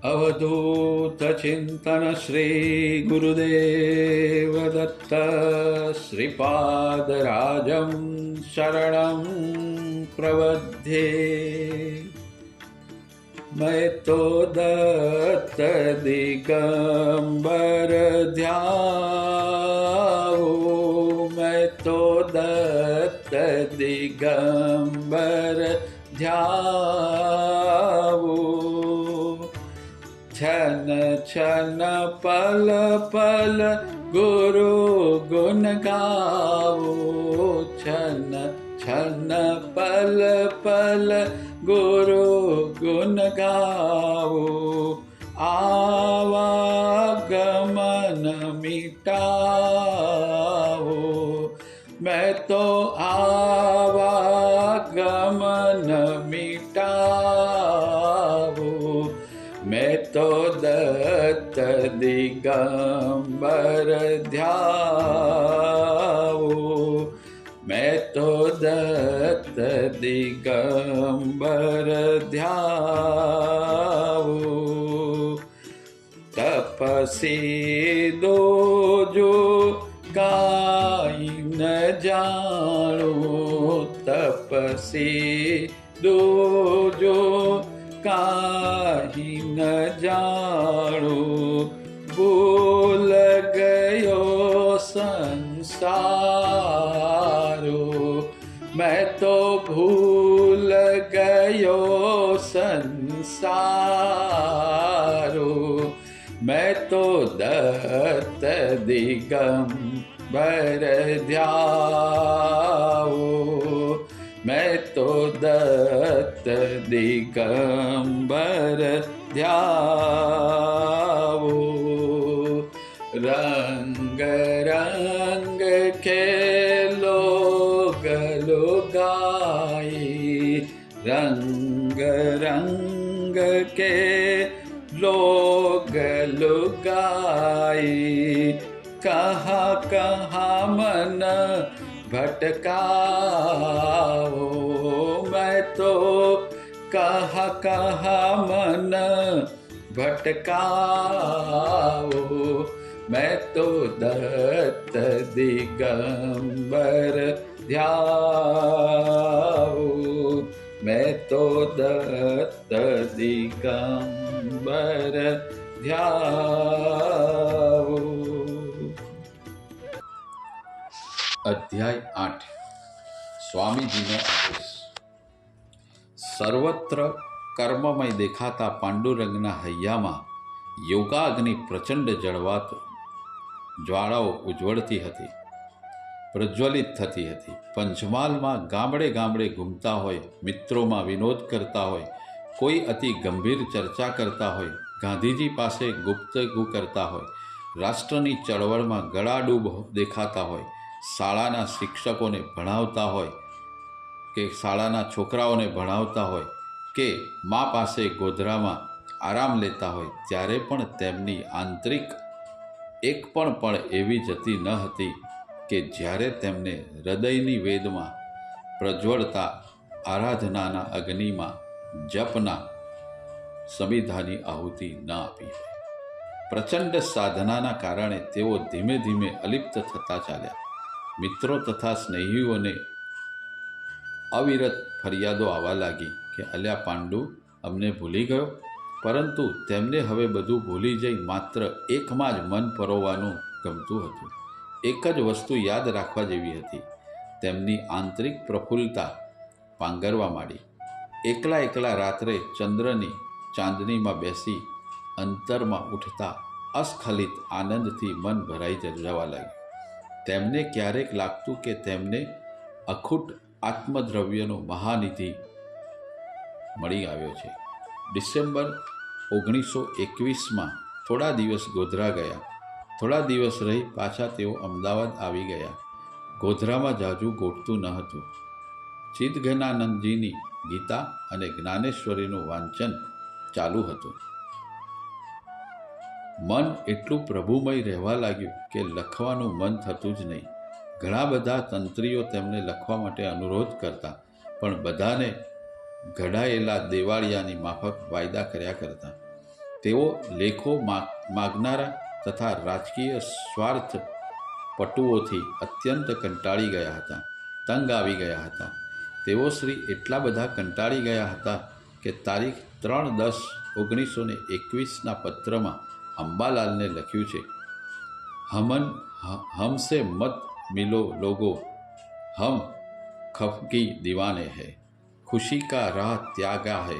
अवधूत चिंतन श्री गुरुदेव दत्त श्रीपादराजं शरणं प्रवध्ये। मैं तो दत्त दिगंबर ध्याऊं, मैं तो दत्त दिगंबर ध्याऊं। छन छन पल पल गुरु गुण गाओ, छन छन पल पल गुरु गुण गाओ। आवागमन मिटाओ, मैं तो आवागमन मिटाओ। मैं तो दत्त दिगंबर ध्याऊं, मैं तो दत्त दिगंबर ध्याऊं। तपसी दो जो काई न जानो, तपसी दो जो काई न जानो। भूल गयो संसारो, मैं तो भूल गयो संसारो। मैं तो दत्त दिगंबर ध्याऊं, मैं तो दत्त दिगंबर ध्याऊं। रंग रंग के लोग लुगाई, रंग रंग के लोग लुगाई। कहाँ कहाँ मन भटकाओ, मैं तो कहाँ कहाँ मन भटकाओ। मैं तो दत्त दिगंबर ध्याऊं, मैं तो दत्त दिगंबर ध्याऊं। अध्याय 8 स्वामीजीનો આદેશ। સર્વત્ર કર્મમય દેખાતા પાંડુરંગના હૈયામાં યોગાગ્નિ પ્રચંડ જ્વાળાઓ ઉજ્વળતી હતી, પ્રજ્વલિત થતી હતી। પંચમહાલમાં ગામડે ગામડે ઘૂમતા હોય, મિત્રોમાં વિનોદ કરતા હોય, કોઈ અતિ ગંભીર ચર્ચા કરતા હોય, ગાંધીજી પાસે ગુપ્તગુ કરતા હોય, રાષ્ટ્રની ચળવળમાં ગળાડૂબ દેખાતા હોય, શાળાના શિક્ષકોને ભણાવતા હોય કે શાળાના છોકરાઓને ભણાવતા હોય કે મા પાસે ગોધરામાં આરામ લેતા હોય, ત્યારે પણ તેમની આંતરિક એક પણ પળ એવી જતી ન હતી કે જ્યારે તેમને હૃદયની વેદમાં પ્રજ્વળતા આરાધનાના અગ્નિમાં જપના સમિધાની આહુતિ ન આપી હોય। પ્રચંડ સાધનાના કારણે તેઓ ધીમે ધીમે અલિપ્ત થતા ચાલ્યા। મિત્રો તથા સ્નેહીઓને અવિરત ફરિયાદો આવવા લાગી કે અલ્યા પાંડુ અમને ભૂલી ગયો, પરંતુ તેમને હવે બધું ભૂલી જઈ માત્ર એકમાં જ મન પરોવવાનું ગમતું હતું। એક જ વસ્તુ યાદ રાખવા જેવી હતી। તેમની આંતરિક પ્રફુલ્લતા પાંગરવા માંડી। એકલા એકલા રાત્રે ચંદ્રની ચાંદનીમાં બેસી અંતરમાં ઉઠતા અસ્ખલિત આનંદથી મન ભરાઈ જવા લાગ્યું। તેમને ક્યારેક લાગતું કે તેમને અખૂટ આત્મદ્રવ્યનો મહાનિધિ મળી આવ્યો છે। ડિસેમ્બર 1921માં થોડા દિવસ ગોધરા ગયા। થોડા દિવસ રહી પાછા તેઓ અમદાવાદ આવી ગયા। ગોધરામાં જાજુ ગોઠતું ન હતું। ચિદઘનાનંદજીની ગીતા અને જ્ઞાનેશ્વરીનું વાંચન ચાલુ હતું। મન એટલું પ્રભુમય રહેવા લાગ્યું કે લખવાનું મન થતું જ નહીં। ઘણા બધા તંત્રીઓ તેમને લખવા માટે અનુરોધ કરતા, પણ બધાને ઘડાયેલા દેવાળિયાની માફક વાયદા કર્યા કરતા। તેઓ લેખો માગનારા તથા રાજકીય સ્વાર્થ પટુઓથી અત્યંત કંટાળી ગયા હતા, તંગ આવી ગયા હતા. તેઓ શ્રી એટલા બધા કંટાળી ગયા હતા કે તારીખ 3/10/1921ના પત્રમાં અંબાલાલને લખ્યું છે, हमसे मत मिलो लोगो, हम खफगी दीवाने हैं, खुशी का राह त्यागा है,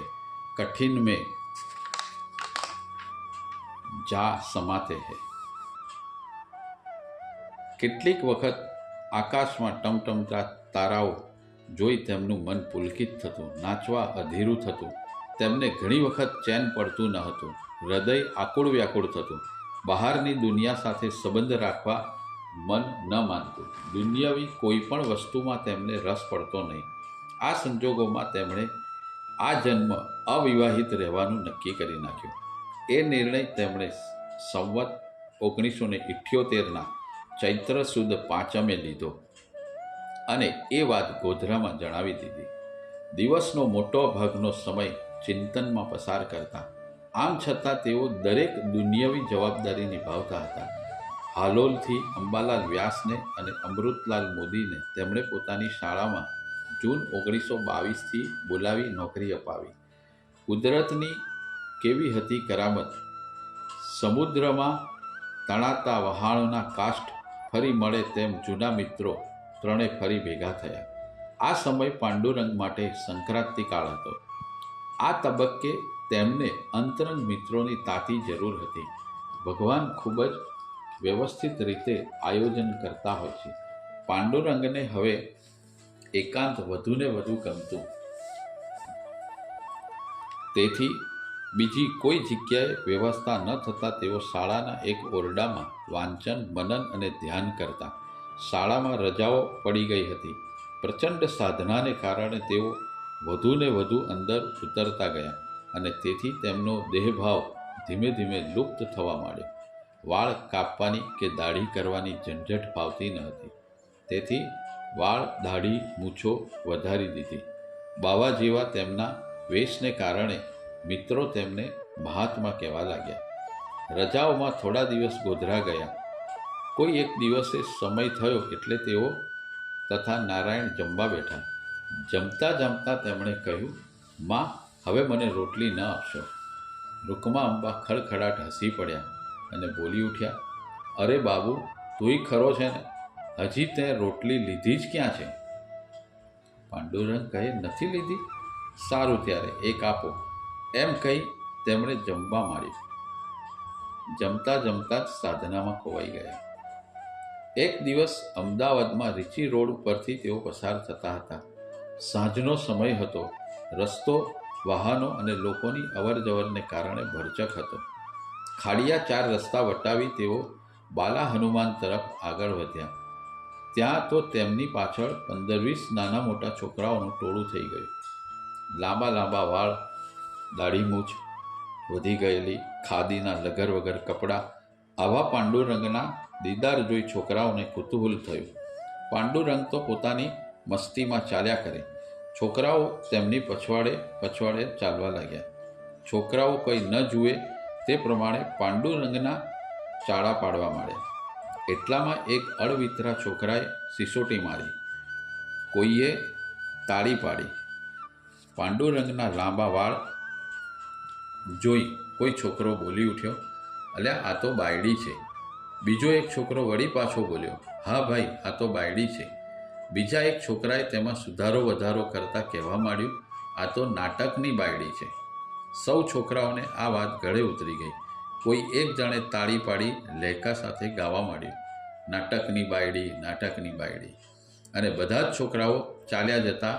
कठिन में जा समाते हैं. કેટલીક વખત આકાશમાં ટમટમતા તારાઓ જોઈ તેમનું મન પુલકિત થતું, નાચવા અધીરું થતું. તેમને ઘણી વખત ચેન પડતું ન હતું, હૃદય આકુળ વ્યાકુળ થતું. બહારની દુનિયા સાથે સંબંધ રાખવા મન ન માનતું. દુનિયાવી કોઈ પણ વસ્તુમાં તેમને રસ પડતો નહીં. આ સંજોગોમાં તેમણે આ જન્મ અવિવાહિત રહેવાનું નક્કી કરી નાખ્યું. એ નિર્ણય તેમણે સંવત 1978ના ચૈત્ર સુદ 5મે લીધો અને એ વાત ગોધરામાં જણાવી દીધી. દિવસનો મોટો ભાગનો સમય ચિંતનમાં પસાર કરતા. આમ છતાં તેઓ દરેક દુનિયાવી જવાબદારી નિભાવતા હતા. હાલોલથી અંબાલાલ વ્યાસને અને અમૃતલાલ મોદીને તેમણે પોતાની શાળામાં જૂન 1922થી બોલાવી નોકરી અપાવી. કુદરતની કેવી હતી કરામત! સમુદ્રમાં તણાતા વહાણના કાષ્ઠ ફરી મળે તેમ જૂના મિત્રો ત્રણે ફરી ભેગા થયા. આ સમય પાંડુરંગ માટે સંક્રાંતિકાળ હતો. આ તબક્કે તેમને અંતરંગ મિત્રોની તાતી જરૂર હતી. ભગવાન ખૂબ જ વ્યવસ્થિત રીતે આયોજન કરતા હોય છે. પાંડુરંગને હવે એકાંત વધુને વધુ ગમતું. તેથી બીજી કોઈ જગ્યાએ વ્યવસ્થા ન થતાં તેઓ શાળાના એક ઓરડામાં વાંચન, મનન અને ધ્યાન કરતા. શાળામાં રજાઓ પડી ગઈ હતી. પ્રચંડ સાધનાને કારણે તેઓ વધુને વધુ અંદર ઉતરતા ગયા અને તેથી તેમનો દેહભાવ ધીમે ધીમે લુપ્ત થવા માંડ્યો. વાળ કાપવાની કે દાઢી કરવાની ઝંઝટ ફાવતી ન હતી. તેથી વાળ, દાઢી, મૂછો વધારી દીધી. બાવા જેવા તેમના વેશને કારણે મિત્રો તેમને મહાત્મા કહેવા લાગ્યા. રજાઓમાં થોડા દિવસ ગોધરા ગયા. કોઈ એક દિવસે સમય થયો એટલે તેઓ તથા નારાયણ જમવા બેઠા. જમતા જમતા તેમણે કહ્યું, માં, હવે મને રોટલી ન આપશો? રૂકમા અંબા ખડખડાટ હસી પડ્યા અને બોલી ઉઠ્યા, અરે બાબુ, તુંય ખરો છે ને, હજી તે રોટલી લીધી જ ક્યાં છે? પાંડુરંગ કહે, નથી લીધી? સારું, ત્યારે એક આપો. એમ કહી તેમણે જમવા માંડ્યું. જમતા જમતા જ સાધનામાં ખોવાઈ ગયા. એક દિવસ અમદાવાદમાં રીચી રોડ ઉપરથી તેઓ પસાર થતા હતા. સાંજનો સમય હતો. રસ્તો વાહનો અને લોકોની અવરજવરને કારણે ભરચક હતો. ખાડિયા 4 રસ્તા વટાવી તેઓ બાલા હનુમાન તરફ આગળ વધ્યા. ત્યાં તો તેમની પાછળ 15-20 નાના મોટા છોકરાઓનું ટોળું થઈ ગયું. લાંબા લાંબા વાળ, દાઢી મૂછ, વધી ગયેલી ખાદીના લગર વગર કપડાં. આવા પાંડુરંગના દીદાર જોઈ છોકરાઓને કુતૂહલ થયું. પાંડુરંગ તો પોતાની મસ્તીમાં ચાલ્યા કરે. છોકરાઓ તેમની પછવાડે પછવાડે ચાલવા લાગ્યા. છોકરાઓ કંઈ ન જુએ તે પ્રમાણે પાંડુરંગના ચાળા પાડવા માંડ્યા. એટલામાં એક અળવિતરા છોકરાએ સિસોટી મારી. કોઈએ તાળી પાડી. પાંડુરંગના લાંબા વાળ જોઈ કોઈ છોકરો બોલી ઉઠ્યો, અલ્યા, આ તો બાયડી છે. બીજો એક છોકરો વળી પાછો બોલ્યો, હા ભાઈ, આ તો બાયડી છે. બીજા એક છોકરાએ તેમાં સુધારો વધારો કરતાં કહેવા માંડ્યું, આ તો નાટકની બાયડી છે. સૌ છોકરાઓને આ વાત ગળે ઉતરી ગઈ. કોઈ એક જણે તાળી પાડી લહેકા સાથે ગાવા માંડ્યું, નાટકની બાયડી, નાટકની બાયડી. અને બધા જ છોકરાઓ ચાલ્યા જતા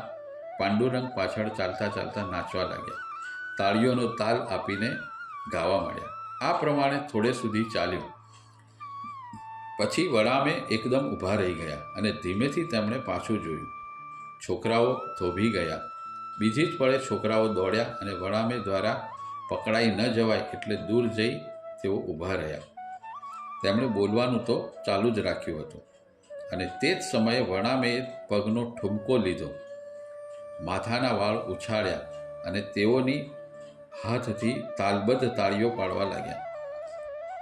પાંડુરંગ પાછળ ચાલતા ચાલતા નાચવા લાગ્યા. તાળીઓનો તાલ આપીને ગાવા માંડ્યા. આ પ્રમાણે થોડે સુધી ચાલ્યું. પછી વડામે એકદમ ઊભા રહી ગયા અને ધીમેથી તેમણે પાછું જોયું. છોકરાઓ થોભી ગયા. બીજી જ પળે છોકરાઓ દોડ્યા અને વડામે દ્વારા પકડાઈ ન જવાય એટલે દૂર જઈ તેઓ ઊભા રહ્યા. તેમણે બોલવાનું તો ચાલુ જ રાખ્યું હતું અને તે જ સમયે વડામેએ પગનો ઠુમકો લીધો. માથાના વાળ ઉછાળ્યા અને તેઓની હાથથી તાલબદ્ધ તાળીઓ પાડવા લાગ્યા.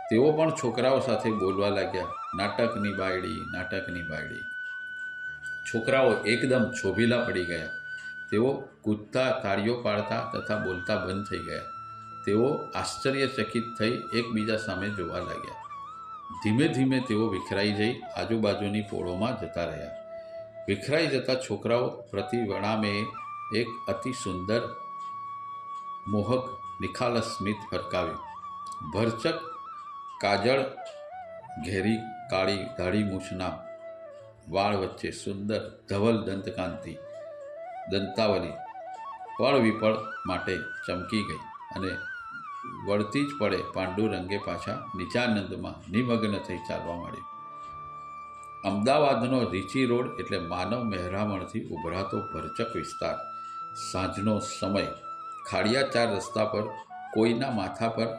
તેઓ પણ છોકરાઓ સાથે બોલવા લાગ્યા, નાટકની બાયડી, નાટકની બાયડી. છોકરાઓ એકદમ છોભીલા પડી ગયા. તેઓ કૂદતા, તાળીઓ પાડતા તથા બોલતા બંધ થઈ ગયા. તેઓ આશ્ચર્યચકિત થઈ એકબીજા સામે જોવા લાગ્યા. ધીમે ધીમે તેઓ વિખરાઈ જઈ આજુબાજુની પોળોમાં જતા રહ્યા. વિખરાઈ જતા છોકરાઓ પ્રતિ વણામે એક અતિ સુંદર, મોહક, નિખાલસ સ્મિત ફરકાવ્યું. ભરચક કાજળ ઘેરી કાળી દાઢી મૂછના વાળ વચ્ચે સુંદર ધવલ દંતકાંતિ દંતાવલી પળ વિપળ માટે ચમકી ગઈ અને વળતી જ પડે પાંડુરંગે પાછા નિજાનંદમાં નિમગ્ન થઈ ચાલવા માંડ્યું. અમદાવાદનો રીચી રોડ એટલે માનવ મહેરામણથી ઉભરાતો ભરચક વિસ્તાર. સાંજનો સમય. ખાડિયા 4 રસ્તા પર કોઈના માથા પર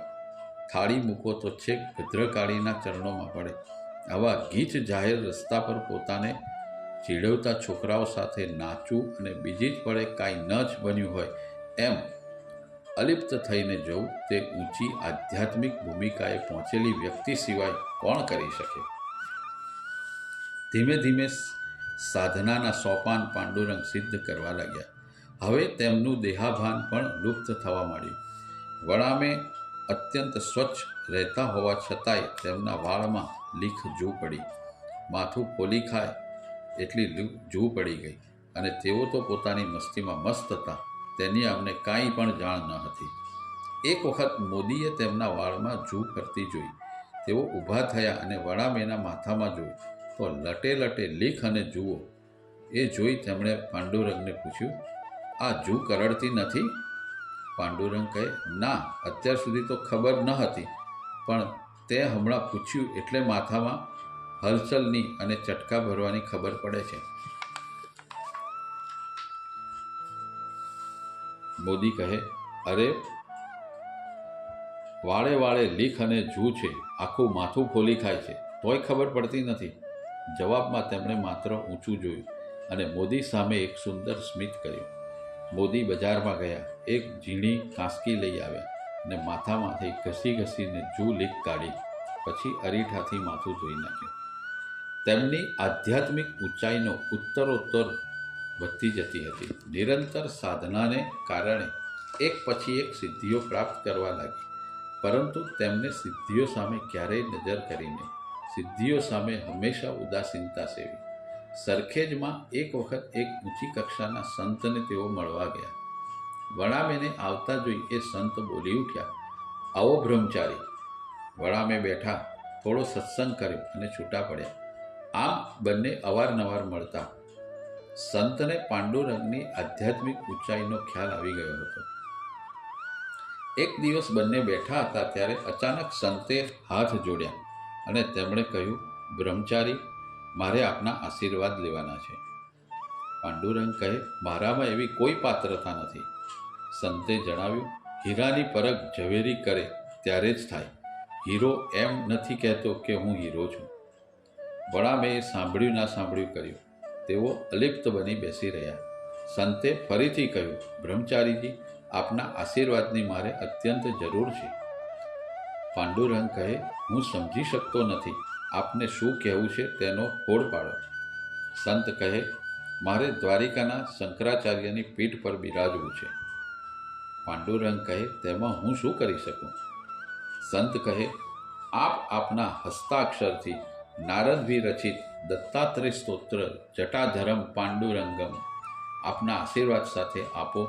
થાળી મૂકો તો છેક ભદ્રકાળીના ચરણોમાં પડે. આવા ગીચ જાહેર રસ્તા પર પોતાને ચીડવતા છોકરાઓ સાથે નાચવું અને બીજી જ પડે કાંઈ ન જ બન્યું હોય એમ અલિપ્ત થઈને જવું તે ઊંચી આધ્યાત્મિક ભૂમિકાએ પહોંચેલી વ્યક્તિ સિવાય કોણ કરી શકે? ધીમે ધીમે સાધનાના સોપાન પાંડુરંગ સિદ્ધ કરવા લાગ્યા. હવે તેમનું દેહાભાન પણ લુપ્ત થવા માંડ્યું. વણામે અત્યંત સ્વચ્છ રહેતા હોવા છતાંય તેમના વાળમાં લીખ જૂ પડી. માથું ફોલી ખાય એટલી જૂ પડી ગઈ અને તેઓ તો પોતાની મસ્તીમાં મસ્ત હતા. તેની અમને કાંઈ પણ જાણ ન હતી. એક વખત મોદીએ તેમના વાળમાં જૂ ફરતી જોઈ. તેઓ ઊભા થયા અને વણામેના માથામાં જોઈ તો લટે લટે લીખ અને જુઓ. એ જોઈ તેમણે પાંડુરંગને પૂછ્યું, આ જૂ કરડતી નથી? પાંડુરંગ કહે, ના, અત્યાર સુધી તો ખબર ન હતી, પણ તે હમણાં પૂછ્યું એટલે માથામાં હલચલની અને ચટકા ભરવાની ખબર પડે છે. મોદી કહે, અરે વાળે વાળે લીખ અને જૂ છે, આખું માથું ફોલી ખાય છે, તોય ખબર પડતી નથી. જવાબમાં તેમણે માત્ર ઊંચું જોયું અને મોદી સામે એક સુંદર સ્મિત કર્યું. મોદી બજારમાં ગયા, એક ઝીણી કાંસકી લઈ આવ્યા અને માથામાંથી ઘસી ઘસીને જૂ લીક કાઢી. પછી અરીઠાથી માથું ધોઈ નાખ્યું. તેમની આધ્યાત્મિક ઊંચાઈનો ઉત્તરોત્તર વધતી જતી હતી. નિરંતર સાધનાને કારણે એક પછી એક સિદ્ધિઓ પ્રાપ્ત કરવા લાગી, પરંતુ તેમને સિદ્ધિઓ સામે ક્યારેય નજર કરી નહીં. સિદ્ધિઓ સામે હંમેશા ઉદાસીનતા સેવી. સરખેજમાં એક વખત એક ઊંચી કક્ષાના સંતને તેઓ મળવા ગયા. વણામેને આવતા જોઈ એ સંત બોલી ઉઠ્યા, આવો બ્રહ્મચારી. વણામે બેઠા, થોડો સત્સંગ કર્યો અને છૂટા પડ્યા. આમ બંને અવારનવાર મળતા. સંતને પાંડુરંગની આધ્યાત્મિક ઊંચાઈનો ખ્યાલ આવી ગયો હતો. એક દિવસ બંને બેઠા હતા ત્યારે અચાનક સંતે હાથ જોડ્યા અને તેમણે કહ્યું, બ્રહ્મચારી, મારે આપના આશીર્વાદ લેવાના છે. પાંડુરંગ કહે, મારામાં એવી કોઈ પાત્રતા નથી. સંતે જણાવ્યું, હીરાની પરખ ઝવેરી કરે ત્યારે જ થાય. હીરો એમ નથી કહેતો કે હું હીરો છું. વણામેં સાંભળ્યું ના સાંભળ્યું કર્યું. તેઓ અલિપ્ત બની બેસી રહ્યા. સંતે ફરીથી કહ્યું, બ્રહ્મચારીજી, આપના આશીર્વાદની મારે અત્યંત જરૂર છે. પાંડુરંગ કહે, હું સમજી શકતો નથી, આપને શું કહેવું છે તેનો ફોડ પાડો. સંત કહે, મારે દ્વારિકાના શંકરાચાર્યની પીઠ પર બિરાજવું છે. પાંડુરંગ કહે, તેમાં હું શું કરી શકું? સંત કહે, આપ આપના હસ્તાક્ષરથી નારદભી રચિત દત્તાત્રેય સ્તોત્ર જટાધરમ પાંડુરંગમ આપના આશીર્વાદ સાથે આપો.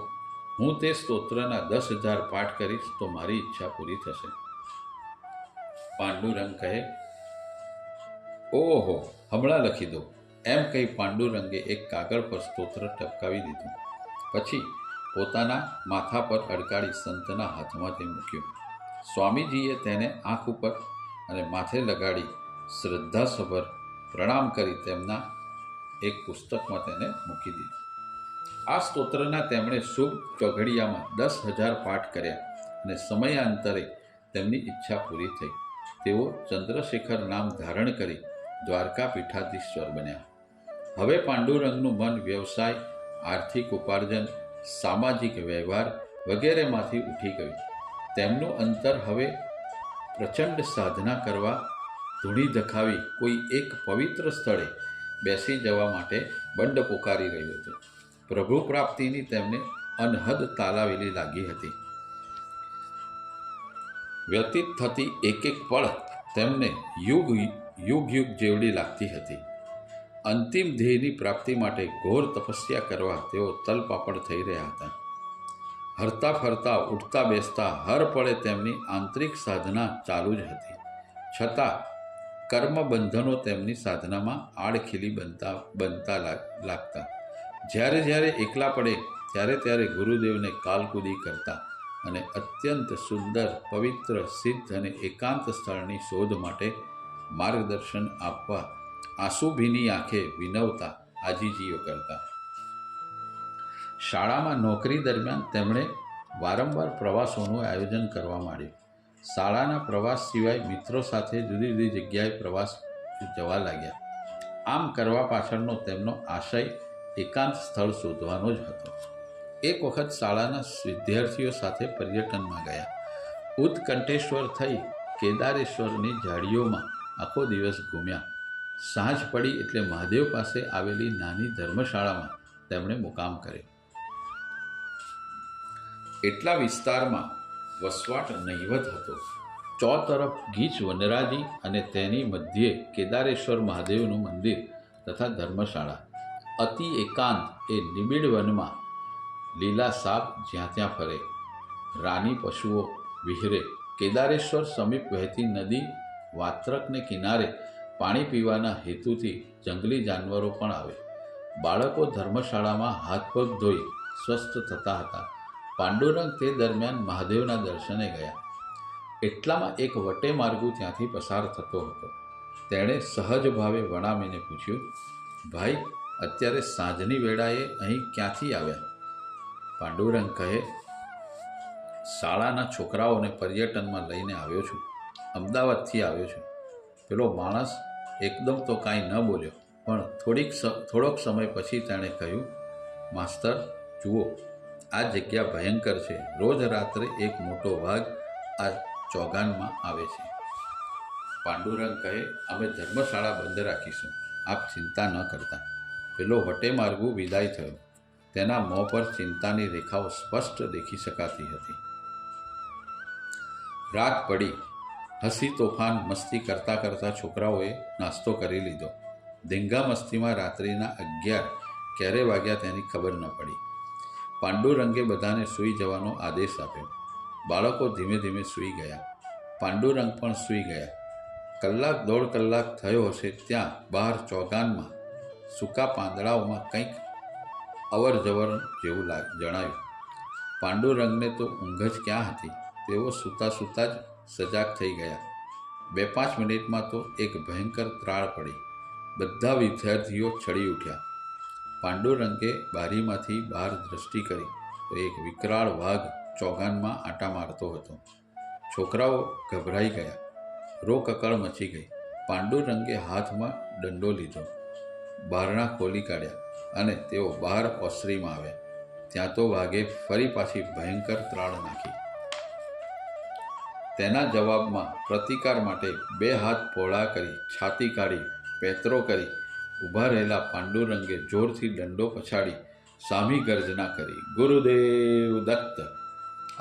હું તે સ્તોત્રના 10,000 પાઠ કરીશ તો મારી ઈચ્છા પૂરી થશે. પાંડુરંગ કહે, ઓહો, હમણાં લખી દો. એમ કહી પાંડુરંગે એક કાગળ પર સ્તોત્ર ટપકાવી દીધું. પછી પોતાના માથા પર અડકાડી સંતના હાથમાં તે મૂક્યું. સ્વામીજીએ તેને આંખ ઉપર અને માથે લગાડી શ્રદ્ધાસભર પ્રણામ કરી તેમના એક પુસ્તકમાં તેને મૂકી દીધું. આ સ્તોત્રના તેમણે શુભ ચોઘડિયામાં 10,000 પાઠ કર્યા અને સમયાંતરે તેમની ઈચ્છા પૂરી થઈ. તેઓ ચંદ્રશેખર નામ ધારણ કરી દ્વારકા પીઠાધીશ્વર બન્યા. હવે પાંડુરંગનું મન વ્યવસાય, આર્થિક ઉપાર્જન, સામાજિક વ્યવહાર વગેરેમાંથી ઉઠી ગયું. તેમનું અંતર હવે પ્રચંડ સાધના કરવા ધૂણી ધખાવી કોઈ એક પવિત્ર સ્થળે બેસી જવા માટે બંડ પોકારી રહ્યું હતું. પ્રભુ પ્રાપ્તિની તેમને અનહદ તાલાવેલી લાગી હતી. વ્યતીત થતી એક એક પળ તેમને યુગ યુગ જેવડી લાગતી હતી. અંતિમ ધ્યેયની પ્રાપ્તિ માટે ઘોર તપસ્યા કરવા તેઓ તલપાપડ થઈ રહ્યા હતા. હરતા ફરતા ઉઠતા બેસતા હર પળે તેમની આંતરિક સાધના ચાલુ જ હતી. છતાં કર્મબંધનો તેમની સાધનામાં આડખીલી બનતા લાગતા. જ્યારે જ્યારે એકલા પડે ત્યારે ત્યારે ગુરુદેવને કાલકુદી કરતા અને અત્યંત સુંદર, પવિત્ર, સિદ્ધ અને એકાંત સ્થળની શોધ માટે માર્ગદર્શન આપવા આંસુભીની આંખે વિનવતા આજીજીઓ કરતા. શાળામાં નોકરી દરમિયાન તેમણે વારંવાર પ્રવાસોનું આયોજન કરવા માંડ્યું. શાળાના પ્રવાસ સિવાય મિત્રો સાથે જુદી જુદી જગ્યાએ પ્રવાસ જવા લાગ્યા. આમ કરવા પાછળનો તેમનો આશય એકાંત સ્થળ શોધવાનો જ હતો. એક વખત શાળાના વિદ્યાર્થીઓ સાથે પર્યટનમાં ગયા. ઉત્કંઠેશ્વર થઈ કેદારેશ્વરની ઝાડીઓમાં આખો દિવસ ઘૂમ્યા. સાંજ પડી એટલે મહાદેવ પાસે આવેલી નાની ધર્મશાળામાં તેમણે મુકામ કર્યો. એટલા વિસ્તારમાં વસવાટ નહિવત હતો. ચોતરફ ગીચ વનરાજી અને તેની મધ્યે કેદારેશ્વર મહાદેવનું મંદિર તથા ધર્મશાળા. અતિ એકાંત એ નિબિડ વનમાં લીલા સાપ જ્યાં ત્યાં ફરે, રાની પશુઓ વિહરે. કેદારેશ્વર સમીપ વહેતી નદી વાત્રકને કિનારે પાણી પીવાના હેતુથી જંગલી જાનવરો પણ આવે. બાળકો ધર્મશાળામાં હાથ પગ ધોઈ સ્વસ્થ થતા હતા. પાંડુરંગ તે દરમિયાન મહાદેવના દર્શને ગયા. એટલામાં એક વટે માર્ગુ ત્યાંથી પસાર થતો હતો. તેણે સહજ ભાવે વણામીને પૂછ્યું, ભાઈ, અત્યારે સાંજની વેળાએ અહીં ક્યાંથી આવ્યા? પાંડુરંગ કહે, શાળાના છોકરાઓને પર્યટનમાં લઈને આવ્યો છું. અમદાવાદથી આવ્યો છું. પેલો માણસ એકદમ તો કાંઈ ન બોલ્યો, પણ થોડોક સમય પછી તેણે કહ્યું, માસ્તર જુઓ, આ જગ્યા ભયંકર છે. રોજ રાત્રે એક મોટો વાઘ આ ચોગાનમાં આવે છે. પાંડુરંગ કહે, અમે ધર્મશાળા બંધ રાખીશું, આપ ચિંતા ન કરતા. પેલો વટે માર્ગુ વિદાય થયો. તેના મોં પર ચિંતાની રેખાઓ સ્પષ્ટ દેખી શકાતી હતી. રાત પડી. હસી તોફાન મસ્તી કરતાં કરતાં છોકરાઓએ નાસ્તો કરી લીધો. ધીંગા મસ્તીમાં રાત્રિના 11 ક્યારે વાગ્યા તેની ખબર ન પડી. પાંડુરંગે બધાને સૂઈ જવાનો આદેશ આપ્યો. બાળકો ધીમે ધીમે સૂઈ ગયા. પાંડુરંગ પણ સૂઈ ગયા. કલાક દોઢ કલાક થયો હશે ત્યાં બહાર ચોગાનમાં સૂકા પાંદડાઓમાં કંઈક અવર જવર જેવું જણાયું. પાંડુરંગને તો ઊંઘ જ ક્યાં હતી. તેઓ સૂતા સૂતા જ સજાગ થઈ ગયા. 2-5 મિનિટમાં તો એક ભયંકર ત્રાળ પડી. બધા વિદ્યાર્થીઓ ચડી ઉઠ્યા. પાંડુરંગે બારીમાંથી બહાર દ્રષ્ટિ કરી તો એક વિકરાળ વાઘ ચોગાનમાં આંટા મારતો હતો. છોકરાઓ ગભરાઈ ગયા. રોકકળ મચી ગઈ. પાંડુરંગે હાથમાં દંડો લીધો, બારણા ખોલી કાઢ્યા અને તેઓ બહાર ઓસરીમાં આવ્યા. ત્યાં તો વાઘે ફરી પાછી ભયંકર ત્રાળ નાખી. તેના જવાબમાં પ્રતિકાર માટે 2 હાથ પહોળા કરી, છાતી કાઢી, પેતરો કરી ઊભા રહેલા પાંડુરંગે જોરથી દંડો પછાડી સામી ગર્જના કરી, ગુરુદેવ દત્ત!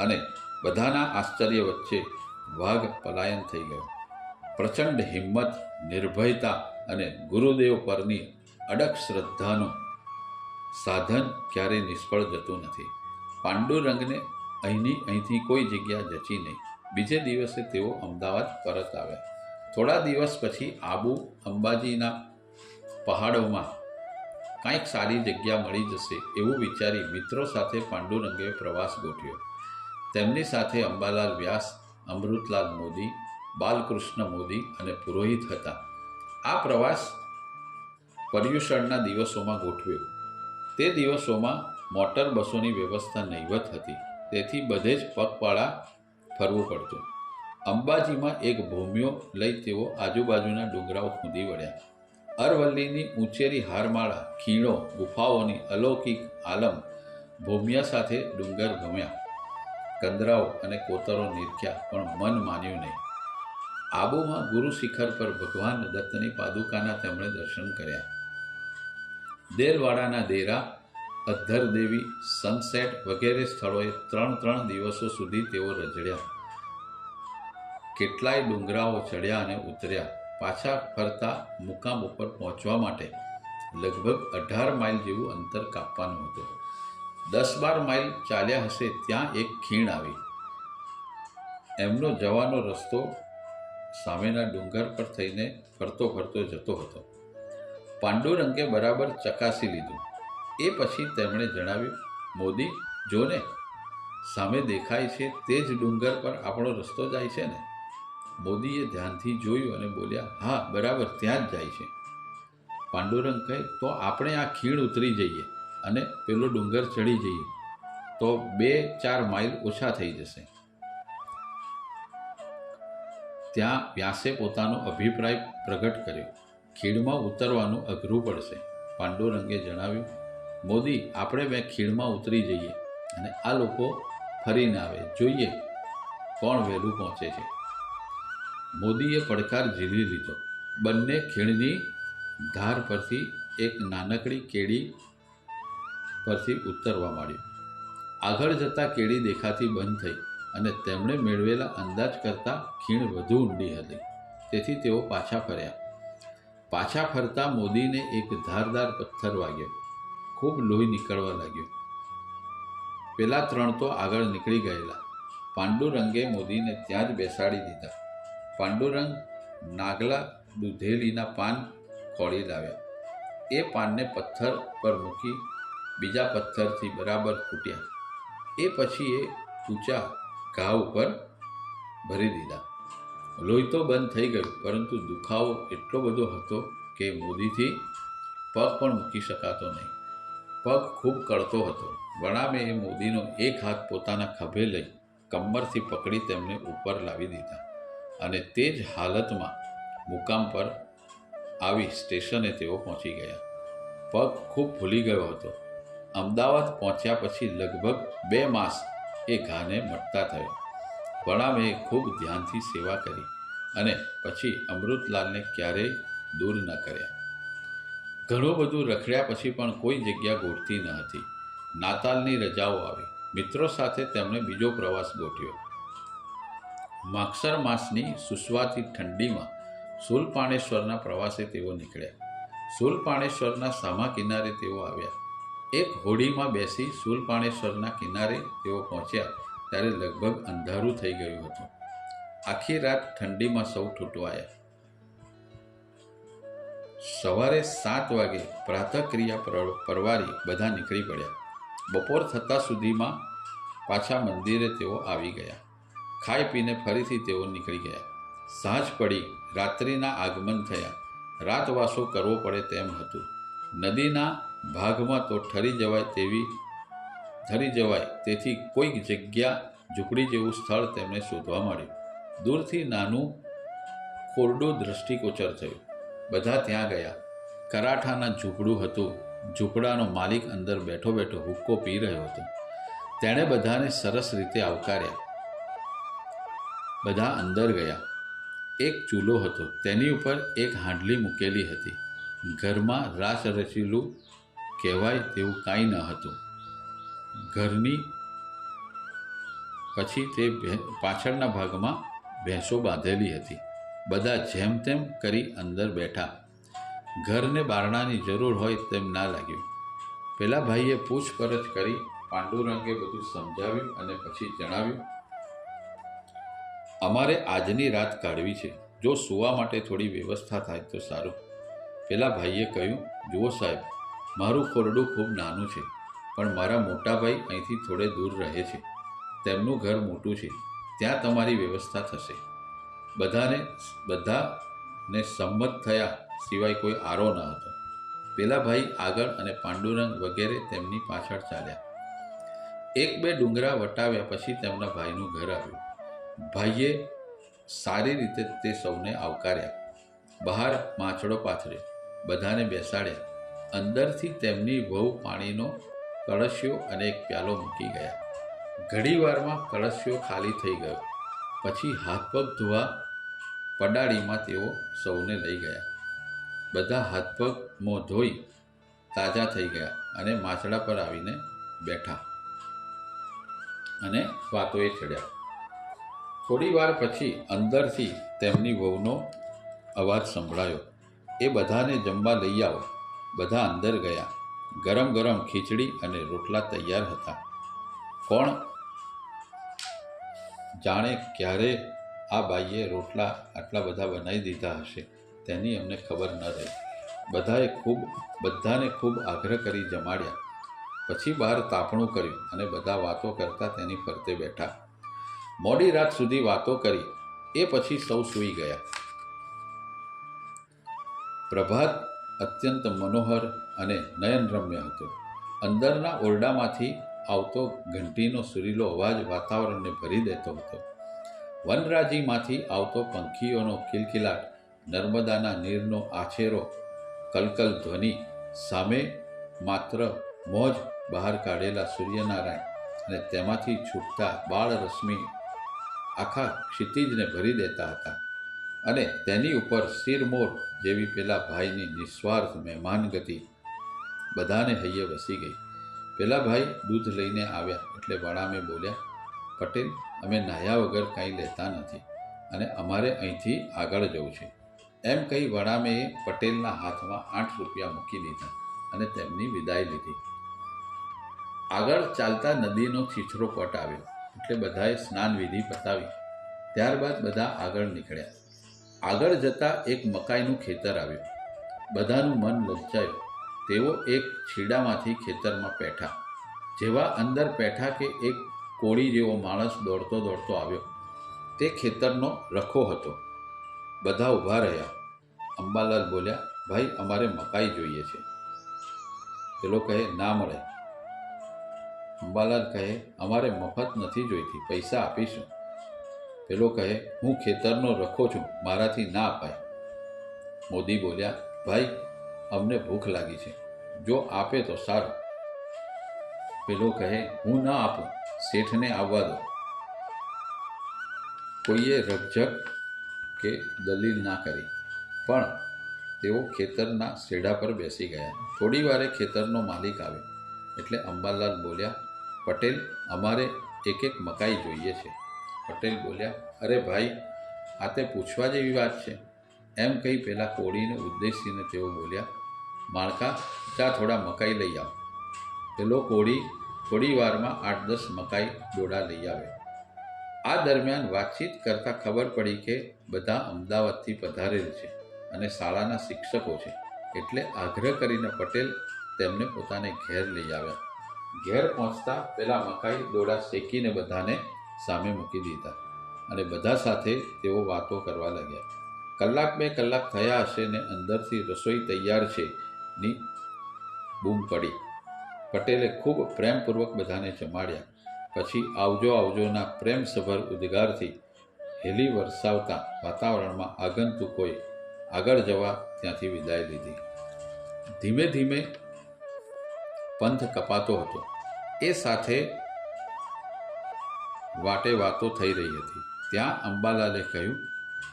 અને બધાના આશ્ચર્ય વચ્ચે વાઘ પલાયન થઈ ગયો. પ્રચંડ હિંમત, નિર્ભયતા અને ગુરુદેવ પરની અડગ શ્રદ્ધાનું સાધન ક્યારેય નિષ્ફળ જતું નથી. પાંડુરંગને અહીંથી કોઈ જગ્યા જચી નહીં. બીજે દિવસે તેઓ અમદાવાદ પરત આવ્યા. થોડા દિવસ પછી આબુ અંબાજીના પહાડોમાં કાંઈક સારી જગ્યા મળી જશે એવું વિચારી મિત્રો સાથે પાંડુરંગે પ્રવાસ ગોઠવ્યો. તેમની સાથે અંબાલાલ વ્યાસ, અમૃતલાલ મોદી, બાલકૃષ્ણ મોદી અને પુરોહિત હતા. આ પ્રવાસ પર્યુષણના દિવસોમાં ગોઠવ્યો. તે દિવસોમાં મોટર બસોની વ્યવસ્થા નહિવત હતી, તેથી બધે જ પગપાળા ફરવું પડતું. અંબાજીમાં એક ભૂમિયો લઈ તેઓ આજુબાજુના ડુંગરાઓ ખુંદી વળ્યા. અરવલ્લીની ઊંચેરી હારમાળા, ખીણો, ગુફાઓની અલૌકિક આલમ ભૂમિયા સાથે ડુંગર ગમ્યા. કંદરાઓ અને કોતરો નીરખ્યા, પણ મન માન્યું નહીં. આબુમાં ગુરુ શિખર પર ભગવાન દત્તની પાદુકાના તેમણે દર્શન કર્યા. દેલવાડાના દેરા, અધ્ધર દેવી, સનસેટ વગેરે સ્થળોએ 3 દિવસો સુધી તેઓ રઝળ્યા. કેટલાય ડુંગરાઓ ચડ્યા અને ઉતર્યા. પાછા ફરતા મુકામ ઉપર પહોંચવા માટે લગભગ 18 માઇલ જેવું અંતર કાપવાનું હતું. 10-12 માઇલ ચાલ્યા હશે ત્યાં એક ખીણ આવી. એમનો જવાનો રસ્તો સામેના ડુંગર પર થઈને ફરતો ફરતો જતો હતો. પાંડુરંગે બરાબર ચકાસી લીધું. એ પછી તેમણે જણાવ્યું, મોદી, જો ને, સામે દેખાય છે તે જ ડુંગર પર આપણો રસ્તો જાય છે ને? મોદીએ ધ્યાનથી જોયું અને બોલ્યા, હા, બરાબર ત્યાં જ જાય છે. પાંડુરંગ કહે, તો આપણે આ ખીણ ઉતરી જઈએ અને પેલો ડુંગર ચડી જઈએ તો 2-4 માઇલ ઓછા થઈ જશે. ત્યાં વ્યાસે પોતાનો અભિપ્રાય પ્રગટ કર્યો. ખીણમાં ઉતરવાનું અઘરું પડશે. પાંડુરંગે જણાવ્યું, મોદી, આપણે ખીણમાં ઉતરી જઈએ અને આ લોકો ફરીને આવે, જોઈએ કોણ વહેલું પહોંચે છે. મોદીએ પડકાર ઝીલી લીધો. બંને ખીણની ધાર પરથી એક નાનકડી કેડી પરથી ઉતરવા માંડ્યું. આગળ જતાં કેડી દેખાતી બંધ થઈ અને તેમણે મેળવેલા અંદાજ કરતાં ખીણ વધુ ઊંડી હતી. તેથી તેઓ પાછા ફર્યા. પાછા ફરતા મોદીને એક ધારદાર પથ્થર વાગ્યો. ખૂબ લોહી નીકળવા લાગ્યું. પેલા 3 તો આગળ નીકળી ગયેલા. પાંડુરંગે મોદીને ત્યાં જ બેસાડી દીધા. પાંડુરંગ નાગલા દૂધેલીના પાન ખોળી લાવ્યા. એ પાનને પથ્થર પર મૂકી બીજા પથ્થરથી બરાબર કૂટ્યા. એ પછી એ ઊંચા ઘા ઉપર ભરી દીધા. લોહી તો બંધ થઈ ગયું, પરંતુ દુખાવો એટલો બધો હતો કે મોદીથી પગ પણ મૂકી શકાતો નહીં. પગ ખૂબ કળતો હતો. વણામે એ મોદીનો એક હાથ પોતાના ખભે લઈ કમરથી પકડી તેમને ઉપર લાવી દીધા અને તે જ હાલતમાં મુકામ પર આવી સ્ટેશને તેઓ પહોંચી ગયા. પગ ખૂબ ફૂલી ગયો હતો. અમદાવાદ પહોંચ્યા પછી લગભગ 2 માસ એ ઘાને મટતા થયો. વણામે ખૂબ ધ્યાનથી સેવા કરી અને પછી અમૃતલાલને ક્યારેય દૂર ન કર્યા. ઘણું બધું રખડ્યા પછી પણ કોઈ જગ્યા ગોઠતી ન હતી. નાતાલની રજાઓ આવી. મિત્રો સાથે તેમણે બીજો પ્રવાસ ગોઠવ્યો. માગસર માસની સુસવાતી ઠંડીમાં શૂલપાણેશ્વરના પ્રવાસે તેઓ નીકળ્યા. શૂલપાણેશ્વરના સામા કિનારે તેઓ આવ્યા. એક હોડીમાં બેસી શૂલપાણેશ્વરના કિનારે તેઓ પહોંચ્યા ત્યારે લગભગ અંધારું થઈ ગયું હતું. આખી રાત ઠંડીમાં સૌ ઠૂંઠવાયા. સવારે 7 વાગે પ્રાતઃક્રિયા પરવારી બધા નીકળી પડ્યા. બપોર થતાં સુધીમાં પાછા મંદિરે તેઓ આવી ગયા. ખાઈ પીને ફરીથી તેઓ નીકળી ગયા. સાંજ પડી, રાત્રિના આગમન થયા. રાતવાસો કરવો પડે તેમ હતું. નદીના ભાગમાં તો ઠરી જવાય તેથી કોઈક જગ્યા ઝૂંપડી જેવું સ્થળ તેમને શોધવા મળ્યું. દૂરથી નાનું ખોરડું દ્રષ્ટિગોચર થયું. બધા ત્યાં ગયા. કરાઠાના ઝૂંપડું હતું. ઝૂંપડાનો માલિક અંદર બેઠો બેઠો હુક્કો પી રહ્યો હતો. તેણે બધાને સરસ રીતે આવકાર્યા. બધા અંદર ગયા. એક ચૂલો હતો. તેની ઉપર એક હાંડલી મૂકેલી હતી. ઘરમાં રાસ રચેલું કહેવાય તેવું કાંઈ ન હતું. ઘરની પછી તે પાછળના ભાગમાં ભેંસો બાંધેલી હતી. બધા જેમ તેમ કરી અંદર બેઠા. ઘરને બારણાની જરૂર હોય તેમ ના લાગ્યું. પેલા ભાઈએ પૂછપરછ કરી. પાંડુરંગે બધું સમજાવ્યું અને પછી જણાવ્યું, અમારે આજની રાત કાઢવી છે. જો સૂવા માટે થોડી વ્યવસ્થા થાય તો સારું. પેલા ભાઈએ કહ્યું, જુઓ સાહેબ, મારું ખોરડું ખૂબ નાનું છે, પણ મારા મોટા ભાઈ અહીંથી થોડે દૂર રહે છે. તેમનું ઘર મોટું છે. ત્યાં તમારી વ્યવસ્થા થશે. બધાને સંમત થયા સિવાય કોઈ આરો ન હતો. પેલા ભાઈ આગળ અને પાંડુરંગ વગેરે તેમની પાછળ ચાલ્યા. 1-2 ડુંગરા વટાવ્યા પછી તેમના ભાઈનું ઘર આવ્યું. ભાઈએ સારી રીતે તે સૌને આવકાર્યા. બહાર માછડો પાથર્યો. બધાને બેસાડ્યા. અંદરથી તેમની વહુ પાણીનો કળશિયો અને એક પ્યાલો મૂકી ગયા. ઘડીવારમાં કળશિયો ખાલી થઈ ગયો. પછી હાથ પગ ધોવા પડાળીમાં તેઓ સૌને લઈ ગયા. બધા હાથ પગ મોં ધોઈ તાજા થઈ ગયા અને માચડા પર આવીને બેઠા અને વાતોએ ચડ્યા. થોડી વાર પછી અંદરથી તેમની વહુનો અવાજ સંભળાયો, એ બધાને જમવા લઈ આવો. બધા અંદર ગયા. ગરમ ગરમ ખીચડી અને રોટલા તૈયાર હતા. કોણ જાણે ક્યારે આ બાઈએ રોટલા આટલા બધા બનાવી દીધા હશે, તેની અમને ખબર ન રહી. બધાને ખૂબ આગ્રહ કરી જમાડ્યા. પછી બહાર તાપણું કર્યું અને બધા વાતો કરતા તેની ફરતે બેઠા. મોડી રાત સુધી વાતો કરી. એ પછી સૌ સૂઈ ગયા. પ્રભાત અત્યંત મનોહર અને નયનરમ્ય હતો. અંદરના ઓરડામાંથી આવતો ઘંટીનો સુરીલો અવાજ વાતાવરણને ભરી દેતો હતો. વનરાજીમાંથી આવતો પંખીઓનો કિલકિલાટ, નર્મદાના નીરનો આછેરો કલકલ ધ્વનિ સામે માત્ર મોજ બહાર કાઢેલા સૂર્યનારાયણ અને તેમાંથી છૂટતા બાળરશ્મિ આખા ક્ષિતિજને ભરી દેતા હતા. અને તેની ઉપર શિરમોર જેવી પેલા ભાઈની નિસ્વાર્થ મહેમાનગતિ બધાને હૈયે વસી ગઈ. પેલા ભાઈ દૂધ લઈને આવ્યા એટલે વણામે બોલ્યા, પટેલ, અમે નાહ્યા વગર કાંઈ લેતા નથી અને અમારે અહીંથી આગળ જવું છે. એમ કહી વણામેએ પટેલના હાથમાં 8 રૂપિયા મૂકી દીધા અને તેમની વિદાય લીધી. આગળ ચાલતા નદીનો છીછરો પટ આવ્યો એટલે બધાએ સ્નાન વિધિ પતાવી. ત્યારબાદ બધા આગળ નીકળ્યા. આગળ જતાં એક મકાઈનું ખેતર આવ્યું. બધાનું મન લલચાયું. તેઓ એક છીડામાંથી ખેતરમાં પેઠા. જેવા અંદર પેઠા કે એક કોળી જેવો માણસ દોડતો દોડતો આવ્યો. તે ખેતરનો રખો હતો. બધા ઊભા રહ્યા. અંબાલાલ બોલ્યા, ભાઈ, અમારે મકાઈ જોઈએ છે. પેલો કહે, ના મળે. અંબાલાલ કહે, અમારે મફત નથી જોઈતી, પૈસા આપીશું. પેલો કહે, હું ખેતરનો રખો છું, મારાથી ના અપાય. મોદી બોલ્યા, ભાઈ, અમને ભૂખ લાગી છે, જો આપે તો સારું. પેલો કહે, હું ના આપું, શેઠને આવવા દો. કોઈએ રકઝક કે દલીલ ના કરી, પણ તેઓ ખેતરના શેઢા પર બેસી ગયા. થોડી વારે ખેતરનો માલિક આવ્યો એટલે અંબાલાલ બોલ્યા, પટેલ, અમારે એક મકાઈ જોઈએ છે. પટેલ બોલ્યા, અરે ભાઈ, આ તે પૂછવા જેવી વાત છે. એમ કહી પેલા કોળીને ઉદ્દેશીને તેઓ બોલ્યા, માળકા, જા થોડા મકાઈ લઈ આવ. પેલો કોળી થોડી વારમાં 8-10 મકાઈ ડોડા લઈ આવ્યો. આ દરમિયાન વાતચીત કરતાં ખબર પડી કે બધા અમદાવાદથી પધારેલ છે અને શાળાના શિક્ષકો છે. એટલે આગ્રહ કરીને પટેલ તેમને પોતાને ઘેર લઈ આવ્યા. ઘેર પહોંચતા પેલા મકાઈ ડોડા શેકીને બધાને સામે મૂકી દીધા અને બધા સાથે તેઓ વાતો કરવા લાગ્યા. 1-2 કલાક થયા હશે ને અંદરથી રસોઈ તૈયાર છે ની બૂમ પડી. પટેલે ખૂબ પ્રેમપૂર્વક બધાને જમાડ્યા. પછી આવજો આવજોના પ્રેમસભર ઉદ્ગારથી હેલી વરસાવતા વાતાવરણમાં આગંતુકોએ આગળ જવા ત્યાંથી વિદાય લીધી. ધીમે ધીમે પંથ કપાતો હતો. એ સાથે વાટે વાતો થઈ રહી હતી. ત્યાં અંબાલાલે કહ્યું,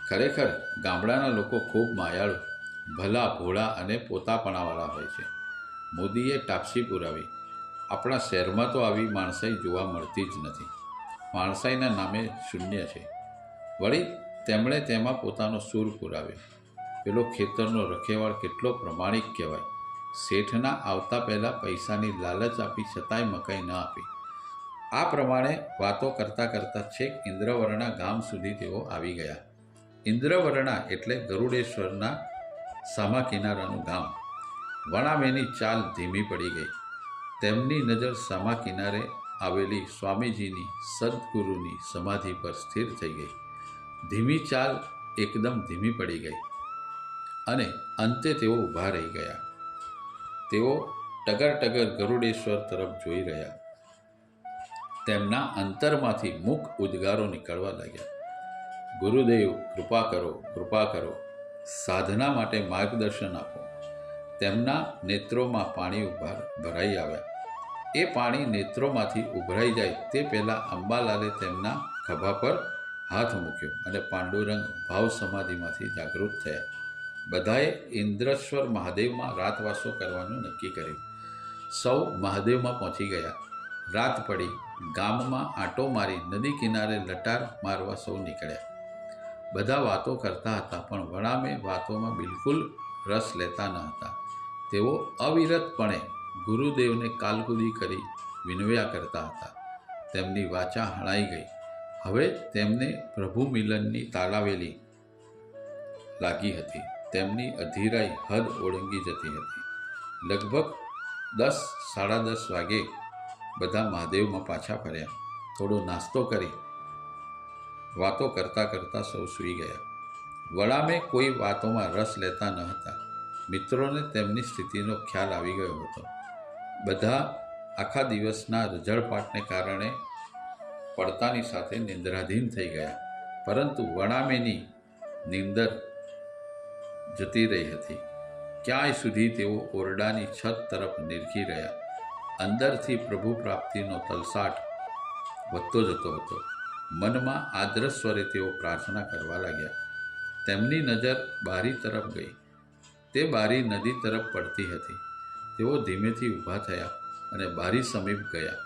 ખરેખર ગામડાના લોકો ખૂબ માયાળુ, ભલા, ભોળા અને પોતાપણાવાળા હોય છે. મોદીએ ટાપસી પુરાવી, આપણા શહેરમાં તો આવી માણસાઈ જોવા મળતી જ નથી. માણસાઈના નામે શૂન્ય છે. વળી તેમણે તેમાં પોતાનો સૂર પુરાવ્યો. પેલો ખેતરનો રખેવાળ કેટલો પ્રમાણિક કહેવાય. શેઠના આવતા પહેલાં પૈસાની લાલચ આપી છતાંય મકાઈ ન આપી. આ પ્રમાણે વાતો કરતાં કરતાં છેક ઇન્દ્રવર્ણા ગામ સુધી તેઓ આવી ગયા. ઇન્દ્રવર્ણા એટલે ગરુડેશ્વરના સામા કિનારાનું ગામ. વણામેની ચાલ ધીમી પડી ગઈ. તેમની નજર સામા કિનારે આવેલી સ્વામીજીની સદગુરુની સમાધિ પર સ્થિર થઈ ગઈ. ધીમી ચાલ એકદમ ધીમી પડી ગઈ અને અંતે તેઓ ઊભા રહી ગયા. તેઓ ટગર ટગર ગરુડેશ્વર તરફ જોઈ રહ્યા. તેમના અંતરમાંથી મુખ ઉદ્ગારો નીકળવા લાગ્યા. ગુરુદેવ, કૃપા કરો, કૃપા કરો, સાધના માટે માર્ગદર્શન આપો. તેમના નેત્રોમાં પાણી ભરાઈ આવ્યા. એ પાણી નેત્રોમાંથી ઉભરાઈ જાય તે પહેલાં અંબાલાલે તેમના ખભા પર હાથ મૂક્યો અને પાંડુરંગ ભાવ સમાધિમાંથી જાગૃત થયા. બધાએ ઇન્દ્રેશ્વર મહાદેવમાં રાતવાસો કરવાનું નક્કી કર્યું. સૌ મહાદેવમાં પહોંચી ગયા. રાત પડી. ગામમાં આંટો મારી નદી કિનારે લટાર મારવા સૌ નીકળ્યા. બધા વાતો કરતા હતા, પણ વણામે વાતોમાં બિલકુલ રસ લેતા ન હતા. તેઓ અવિરતપણે ગુરુદેવને કાલકુદી કરી વિનવ્યા કરતા હતા. તેમની વાચા હણાઈ ગઈ. હવે તેમને પ્રભુ મિલનની તાલાવેલી લાગી હતી. તેમની અધીરાઈ હદ ઓળંગી જતી હતી. લગભગ 10-10:30 વાગે બધા મહાદેવમાં પાછા ફર્યા. થોડો નાસ્તો કરી વાતો કરતાં કરતાં સૌ સૂઈ ગયા. વડામે કોઈ વાતોમાં રસ લેતા ન હતા. મિત્રોને તેમની સ્થિતિનો ખ્યાલ આવી ગયો હતો. બધા આખા દિવસના રઝળપાટને કારણે પડતાની સાથે નિંદ્રાધીન થઈ ગયા. પરંતુ વણામેની નીંદર જતી રહી હતી. ક્યાંય સુધી તેઓ ઓરડાની છત તરફ નિરખી રહ્યા. અંદરથી પ્રભુ પ્રાપ્તિનો તલસાટ વધતો જતો હતો. મનમાં આદ્ર સ્વરે તેઓ પ્રાર્થના કરવા લાગ્યા. તેમની નજર બારી તરફ ગઈ. તે બારી નદી તરફ પડતી હતી. તેઓ ધીમેથી ઊભા થયા અને બારી સમીપ ગયા.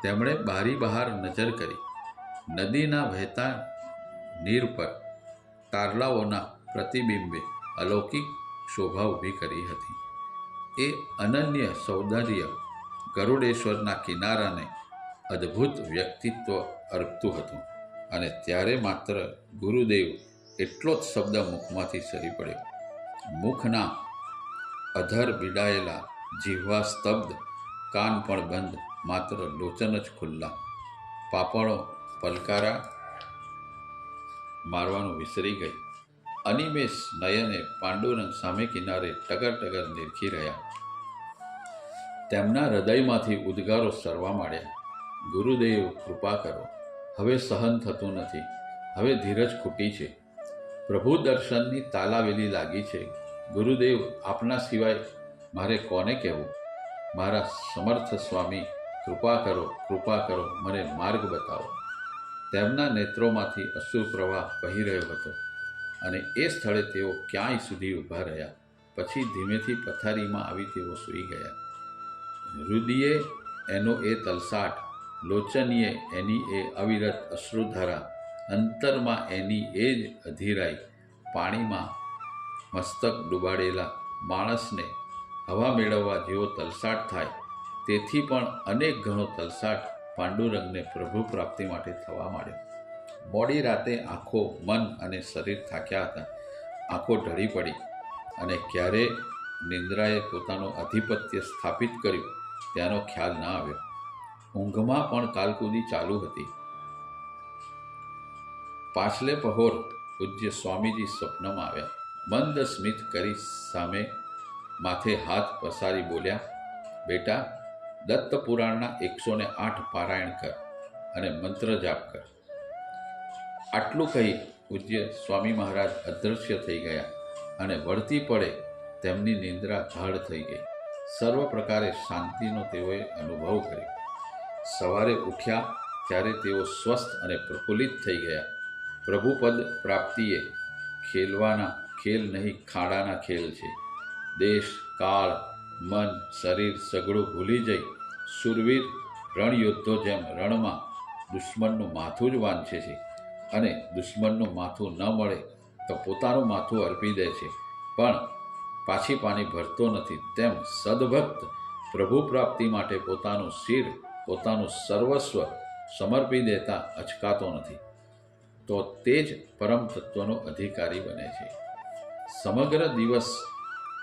તેમણે બારી બહાર નજર કરી. નદીના વહેતા નીર પર તારલાઓના પ્રતિબિંબે અલૌકિક શોભા ઊભી કરી હતી. એ અનન્ય સૌંદર્ય ગરુડેશ્વરના કિનારાને અદ્ભુત વ્યક્તિત્વ અર્પતું હતું. અને ત્યારે માત્ર ગુરુદેવ એટલો જ શબ્દ મુખમાંથી સરી પડ્યો. મુખના અધર બીડાયેલા, જીહવા સ્તબ્ધ, કાન પણ બંધ, માત્ર લોચન જ ખુલ્લા. પાપણો પલકારા મારવાનું વિસરી ગઈ. અનિમેષ નયને પાંડુરંગ સામે કિનારે ટગર ટગર નિરખી રહ્યા. તેમના હૃદયમાંથી ઉદ્ગારો સરવા માંડ્યા. ગુરુદેવ, કૃપા કરો. હવે સહન થતું નથી. હવે ધીરજ ખૂટી છે. પ્રભુ દર્શનની તાલાવેલી લાગી છે. ગુરુદેવ, આપના સિવાય મારે કોને કહેવું? મારા સમર્થ સ્વામી, કૃપા કરો, કૃપા કરો, મને માર્ગ બતાવો. તેમના નેત્રોમાંથી અશ્રુ પ્રવાહ વહી રહ્યો હતો અને એ સ્થળે તેઓ ક્યાંય સુધી ઊભા રહ્યા. પછી ધીમેથી પથારીમાં આવી તેઓ સૂઈ ગયા. હૃદયે એનો એ તલસાટ, લોચનીએ એની એ અવિરત અશ્રુધારા, અંતરમાં એની એ જ અધીરાઈ. પાણીમાં મસ્તક ડૂબાડેલા માણસને હવા મેળવવા જેવો તલસાટ થાય, તેથી પણ અનેક ગણો તલસાટ પાંડુરંગને પ્રભુ પ્રાપ્તિ માટે થવા માંડ્યો. મોડી રાતે આંખો, મન અને શરીર થાક્યા હતા. આંખો ઢળી પડી અને ક્યારે નિંદ્રાએ પોતાનું આધિપત્ય સ્થાપિત કર્યું તેનો ખ્યાલ ન આવ્યો. ઊંઘમાં પણ કાલકુદી ચાલુ હતી. પાછલે પહોર પૂજ્ય સ્વામીજી સ્વપ્નમાં આવ્યા. મંદ સ્મિત કરી સામે માથે હાથ પસારી બોલ્યા, બેટા, દત્ત પુરાણના 108 પારાયણ કર અને મંત્ર જાપ કર. આટલું કહી પૂજ્ય સ્વામી મહારાજ અદૃશ્ય થઈ ગયા અને વળતી પડે તેમની નિંદ્રા ગાઢ થઈ ગઈ. સર્વ પ્રકારે શાંતિનો તેઓએ અનુભવ કર્યો. સવારે ઉઠ્યા ત્યારે તેઓ સ્વસ્થ અને પ્રફુલ્લિત થઈ ગયા. પ્રભુપદ પ્રાપ્તિએ ખેલવાના ખેલ નહીં, ખાડાના ખેલ છે. દેશ, કાળ, મન, શરીર સઘળું ભૂલી જઈ શૂરવીર રણયોદ્ધો જેમ રણમાં દુશ્મનનું માથું જ વાંચે છે અને દુશ્મનનું માથું ન મળે તો પોતાનું માથું અર્પી દે છે, પણ પાછી પાની ભરતો નથી. તેમ સદભક્ત પ્રભુ પ્રાપ્તિ માટે પોતાનું શિર, પોતાનું સર્વસ્વ સમર્પી દેતા અચકાતો નથી, તો તે જ પરમ તત્વનો અધિકારી બને છે. સમગ્ર દિવસ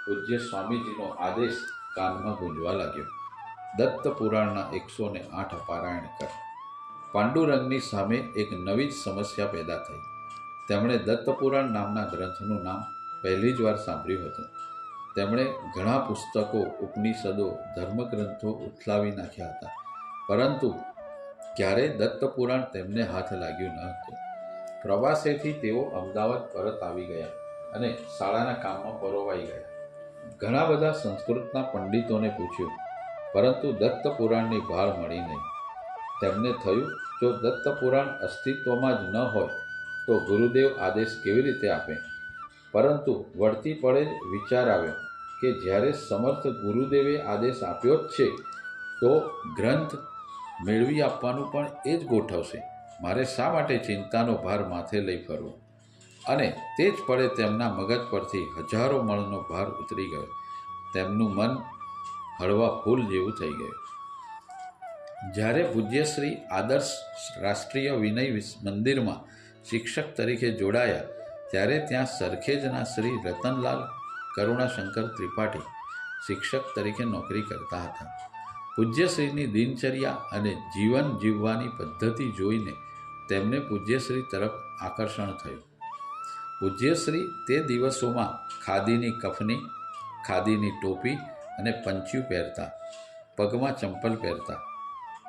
પૂજ્ય સ્વામીજીનો આદેશ કાનમાં ગુંજવા લાગ્યો. દત્ત પુરાણના 108 પારાયણ કર. પાંડુરંગની સામે એક નવી જ સમસ્યા પેદા થઈ. તેમણે દત્તપુરાણ નામના ગ્રંથનું નામ પહેલી જ વાર સાંભળ્યું હતું. તેમણે ઘણા પુસ્તકો, ઉપનિષદો, ધર્મગ્રંથો ઉથલાવી નાખ્યા હતા, પરંતુ ક્યારેય દત્તપુરાણ તેમને હાથ લાગ્યું ન હતું. પ્રવાસેથી તેઓ અમદાવાદ પરત આવી ગયા અને શાળાના કામમાં પરોવાઈ ગયા. ઘણા બધા સંસ્કૃતના પંડિતોને પૂછ્યું, પરંતુ દત્ત પુરાણની ભાળ મળી નહીં. તેમને થયું, જો દત્ત પુરાણ અસ્તિત્વમાં જ ન હોય તો ગુરુદેવ આદેશ કેવી રીતે આપે? પરંતુ વળતી પડે જ વિચાર આવ્યો કે જ્યારે સમર્થ ગુરુદેવે આદેશ આપ્યો જ છે તો ગ્રંથ મેળવી આપવાનું પણ એ જ ગોઠવશે. મારે શા માટે ચિંતાનો ભાર માથે લઈ ફરવો? અને તે જ પળે તેમના મગજ પરથી હજારો મણનો ભાર ઉતરી ગયો. તેમનું મન હળવા ફૂલ જેવું થઈ ગયું. જ્યારે પૂજ્યશ્રી આદર્શ રાષ્ટ્રીય વિનય મંદિરમાં શિક્ષક તરીકે જોડાયા ત્યારે ત્યાં સરખેજના શ્રી રતનલાલ કરુણાશંકર ત્રિપાઠી શિક્ષક તરીકે નોકરી કરતા હતા. પૂજ્યશ્રીની દિનચર્યા અને જીવન જીવવાની પદ્ધતિ જોઈને તેમને પૂજ્યશ્રી તરફ આકર્ષણ થયું. પૂજ્યશ્રી તે દિવસોમાં ખાદીની કફની, ખાદીની ટોપી અને પંચ્યું પહેરતા, પગમાં ચંપલ પહેરતા.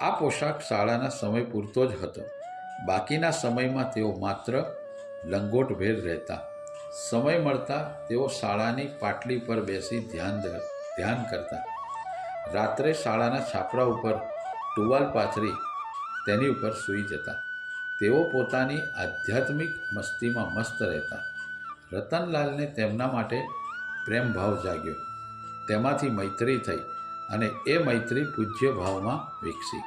આ પોશાક શાળાના સમય પૂરતો જ હતો. બાકીના સમયમાં તેઓ માત્ર લંગોટભેર રહેતા. સમય મળતા તેઓ શાળાની પાટલી પર બેસી ધ્યાન કરતા. રાત્રે શાળાના છાપરા ઉપર ટુવાલ પાથરી તેની ઉપર સૂઈ જતા. તેઓ પોતાની આધ્યાત્મિક મસ્તીમાં મસ્ત રહેતા. રતનલાલને તેમના માટે પ્રેમ ભાવ જાગ્યો. તેમાંથી મૈત્રી થઈ અને એ મૈત્રી પૂજ્ય ભાવમાં વિકસી.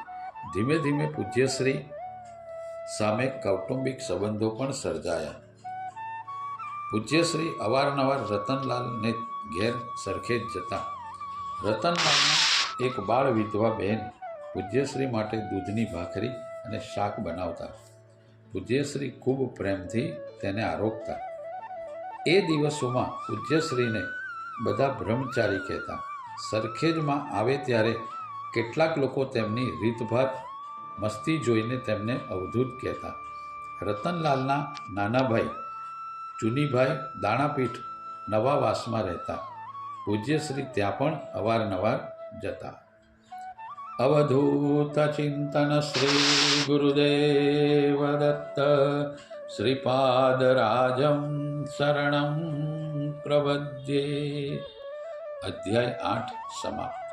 ધીમે ધીમે પૂજ્યશ્રી સામે કૌટુંબિક સંબંધો પણ સર્જાયા. પૂજ્યશ્રી અવારનવાર રતનલાલને ઘેર સરખેજ જતા. રતનલાલના એક બાળ વિધવા બહેન પૂજ્યશ્રી માટે દૂધની ભાખરી અને શાક બનાવતા. પૂજ્યશ્રી ખૂબ પ્રેમથી તેને આરોગતા. એ દિવસોમાં પૂજ્યશ્રીને બધા બ્રહ્મચારી કહેતા. સરખેજમાં આવે ત્યારે કેટલાક લોકો તેમની રીતભાત મસ્તી જોઈને તેમને અવધૂત કહેતા. રતનલાલના નાના ભાઈ ચુનીભાઈ દાણાપીઠ નવાવાસમાં રહેતા. પૂજ્યશ્રી ત્યાં પણ અવારનવાર જતા. અવધૂત ચિંતન શ્રી ગુરુદેવ દત્ત શ્રીપાદરાજમ શરણમ પ્રપદ્યે. અધ્યાય 8 સમાપ્ત.